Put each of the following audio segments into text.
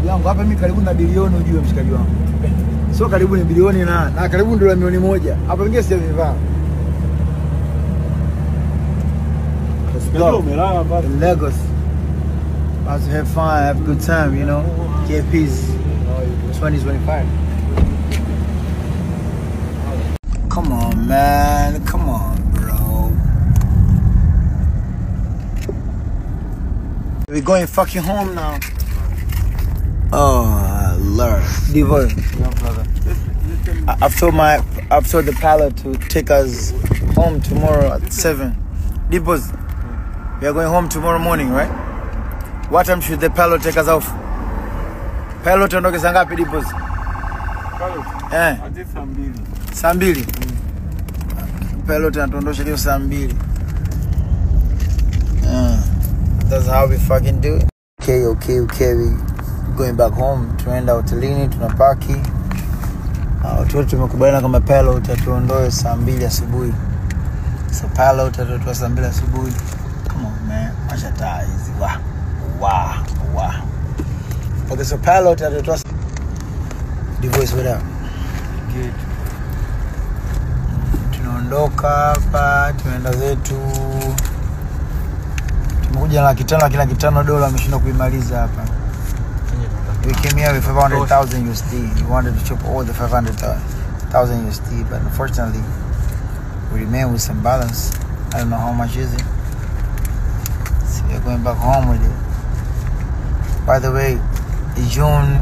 yangu hapa mimi karibu na bilioni ujue mshikaji wangu. Sio karibu ni bilioni na karibu ndio milioni 1. Hapa wengine sio vivaa. In Lagos. About to have fun, have a good time, you know. KP's 2025. Come on, man. Come on, bro. We're going fucking home now. Oh, Lord. Divo. I've told the pilot to take us home tomorrow at 7. Dibos, we are going home tomorrow morning, right? What time should the pilot take us off? Pilot ondoke saa ngapi Dibos? Hadi saa 2. Pilot anatuondosha leo saa 2. That's how we fucking do it. Okay. We going back home. Tunaenda hotelini, tunapaki. Watu tumekubaliana kama pilot atuondoe saa 2 asubuhi. So pilot atutoa saa 2 asubuhi. Come on, man. Acha taa hizi. Wow. Okay, so pilot atutoa Divoice what up? Good. Tunaondoka hapa, tunaenda zetu. Tumekuja na $500 ameshinda kuimaliza hapa. We came here with 500,000 USD. He wanted to chop all the 500,000 USD, but unfortunately, we remain with some balance. I don't know how much is it. So we're going back home with it. By the way, June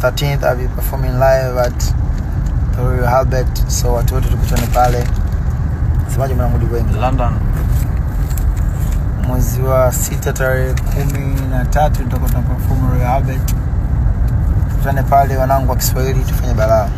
13th, I'll be performing live at the Royal Albert. So watu wote tukutane pale. Semaje mwanangu wengi? London. Mwezi wa 6 tarehe 13 tutakuwa tunaperform Royal Albert. Tukutane pale wanangu wa Kiswahili tufanye balaa.